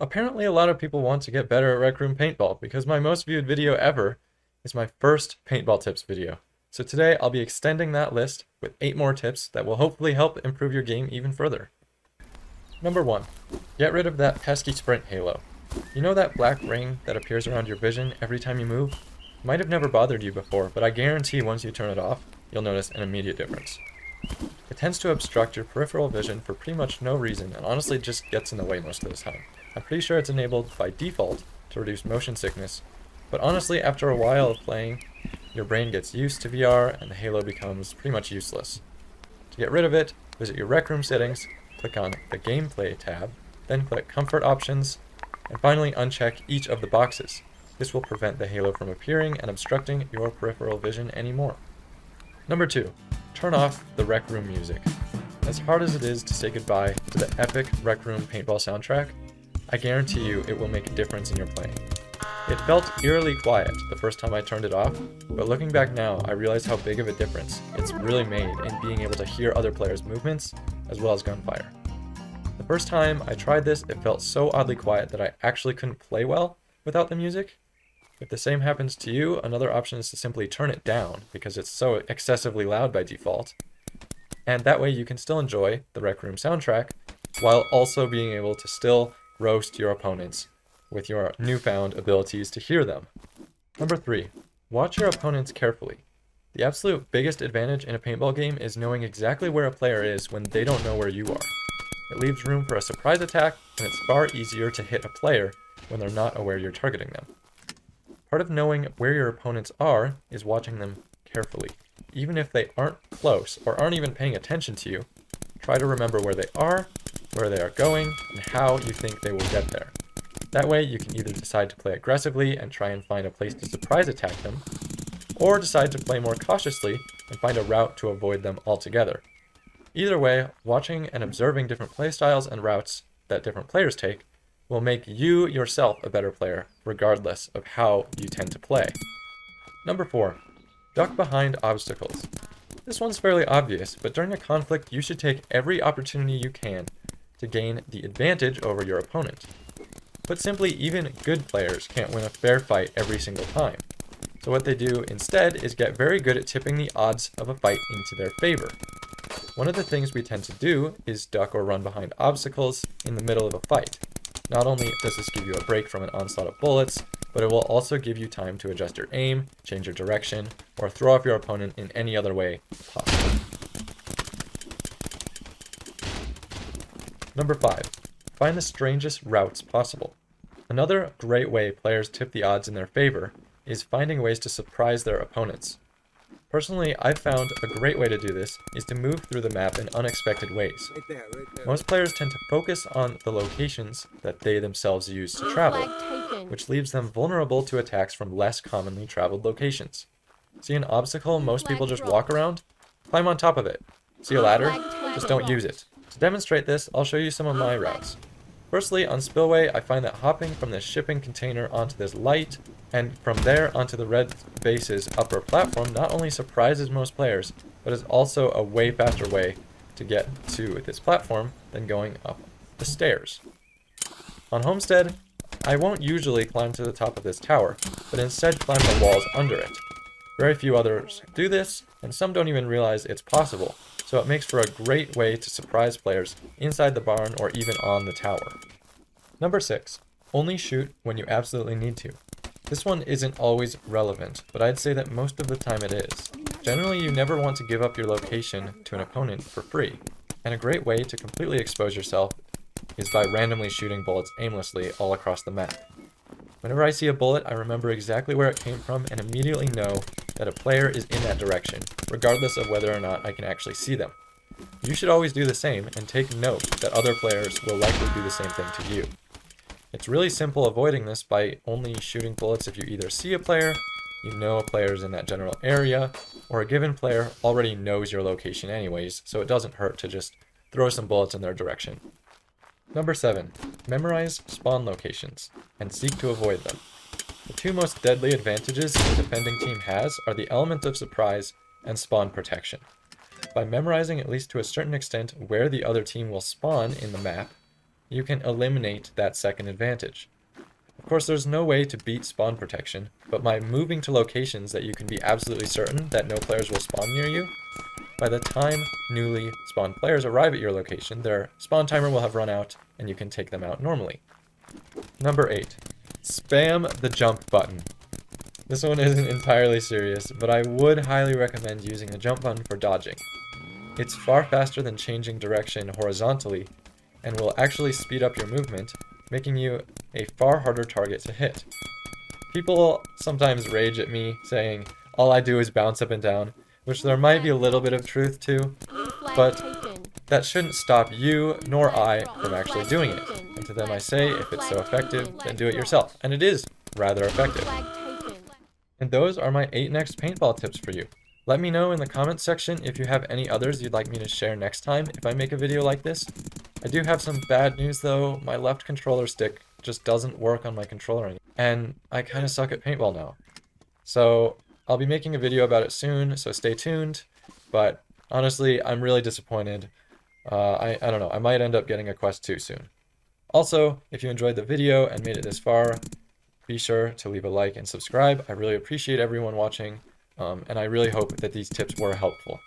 Apparently a lot of people want to get better at Rec Room Paintball because my most viewed video ever is my first paintball tips video. So today I'll be extending that list with 8 more tips that will hopefully help improve your game even further. Number 1. Get rid of that pesky sprint halo. You know that black ring that appears around your vision every time you move? It might have never bothered you before, but I guarantee once you turn it off, you'll notice an immediate difference. It tends to obstruct your peripheral vision for pretty much no reason and honestly just gets in the way most of the time. I'm pretty sure it's enabled by default to reduce motion sickness, but honestly after a while of playing, your brain gets used to VR and the halo becomes pretty much useless. To get rid of it, visit your Rec Room settings, click on the Gameplay tab, then click Comfort Options, and finally uncheck each of the boxes. This will prevent the halo from appearing and obstructing your peripheral vision anymore. Number 2. Turn off the Rec Room music. As hard as it is to say goodbye to the epic Rec Room Paintball soundtrack, I guarantee you it will make a difference in your playing. It felt eerily quiet the first time I turned it off, but looking back now I realize how big of a difference it's really made in being able to hear other players' movements as well as gunfire. The first time I tried this, it felt so oddly quiet that I actually couldn't play well without the music. If the same happens to you, another option is to simply turn it down because it's so excessively loud by default. And that way you can still enjoy the Rec Room soundtrack while also being able to still roast your opponents with your newfound abilities to hear them. Number 3. Watch your opponents carefully. The absolute biggest advantage in a paintball game is knowing exactly where a player is when they don't know where you are. It leaves room for a surprise attack, and it's far easier to hit a player when they're not aware you're targeting them. Part of knowing where your opponents are is watching them carefully. Even if they aren't close or aren't even paying attention to you, try to remember where they are going, and how you think they will get there. That way you can either decide to play aggressively and try and find a place to surprise attack them, or decide to play more cautiously and find a route to avoid them altogether. Either way, watching and observing different playstyles and routes that different players take will make you yourself a better player, regardless of how you tend to play. Number 4. Duck behind obstacles. This one's fairly obvious, but during a conflict you should take every opportunity you can to gain the advantage over your opponent. Put simply, even good players can't win a fair fight every single time. So what they do instead is get very good at tipping the odds of a fight into their favor. One of the things we tend to do is duck or run behind obstacles in the middle of a fight. Not only does this give you a break from an onslaught of bullets, but it will also give you time to adjust your aim, change your direction, or throw off your opponent in any other way possible. Number 5. Find the strangest routes possible. Another great way players tip the odds in their favor is finding ways to surprise their opponents. Personally, I've found a great way to do this is to move through the map in unexpected ways. Most players tend to focus on the locations that they themselves use to travel, which leaves them vulnerable to attacks from less commonly traveled locations. See an obstacle most people just walk around? Climb on top of it. See a ladder? Just don't use it. To demonstrate this, I'll show you some of my routes. Firstly, on Spillway, I find that hopping from this shipping container onto this light, and from there onto the red base's upper platform not only surprises most players, but is also a way faster way to get to this platform than going up the stairs. On Homestead, I won't usually climb to the top of this tower, but instead climb the walls under it. Very few others do this, and some don't even realize it's possible, so it makes for a great way to surprise players inside the barn or even on the tower. Number 6. Only shoot when you absolutely need to. This one isn't always relevant, but I'd say that most of the time it is. Generally, you never want to give up your location to an opponent for free, and a great way to completely expose yourself is by randomly shooting bullets aimlessly all across the map. Whenever I see a bullet, I remember exactly where it came from and immediately know that a player is in that direction, regardless of whether or not I can actually see them. You should always do the same and take note that other players will likely do the same thing to you. It's really simple avoiding this by only shooting bullets if you either see a player, you know a player is in that general area, or a given player already knows your location anyways, so it doesn't hurt to just throw some bullets in their direction. Number 7. Memorize spawn locations and seek to avoid them. The 2 most deadly advantages the defending team has are the element of surprise and spawn protection. By memorizing at least to a certain extent where the other team will spawn in the map, you can eliminate that second advantage. Of course, there's no way to beat spawn protection, but by moving to locations that you can be absolutely certain that no players will spawn near you, by the time newly spawned players arrive at your location, their spawn timer will have run out and you can take them out normally. Number 8. Spam the jump button. This one isn't entirely serious, but I would highly recommend using the jump button for dodging. It's far faster than changing direction horizontally and will actually speed up your movement, making you a far harder target to hit. People sometimes rage at me saying, all I do is bounce up and down, which there might be a little bit of truth to, but that shouldn't stop you nor I from actually doing it. And to them I say, if it's so effective, then do it yourself. And it is rather effective. And those are my 8 next paintball tips for you. Let me know in the comments section if you have any others you'd like me to share next time if I make a video like this. I do have some bad news though. My left controller stick just doesn't work on my controller anymore, and I kind of suck at paintball now. So I'll be making a video about it soon, so stay tuned. But honestly, I'm really disappointed. I don't know, I might end up getting a Quest 2 soon. Also, if you enjoyed the video and made it this far, be sure to leave a like and subscribe. I really appreciate everyone watching, and I really hope that these tips were helpful.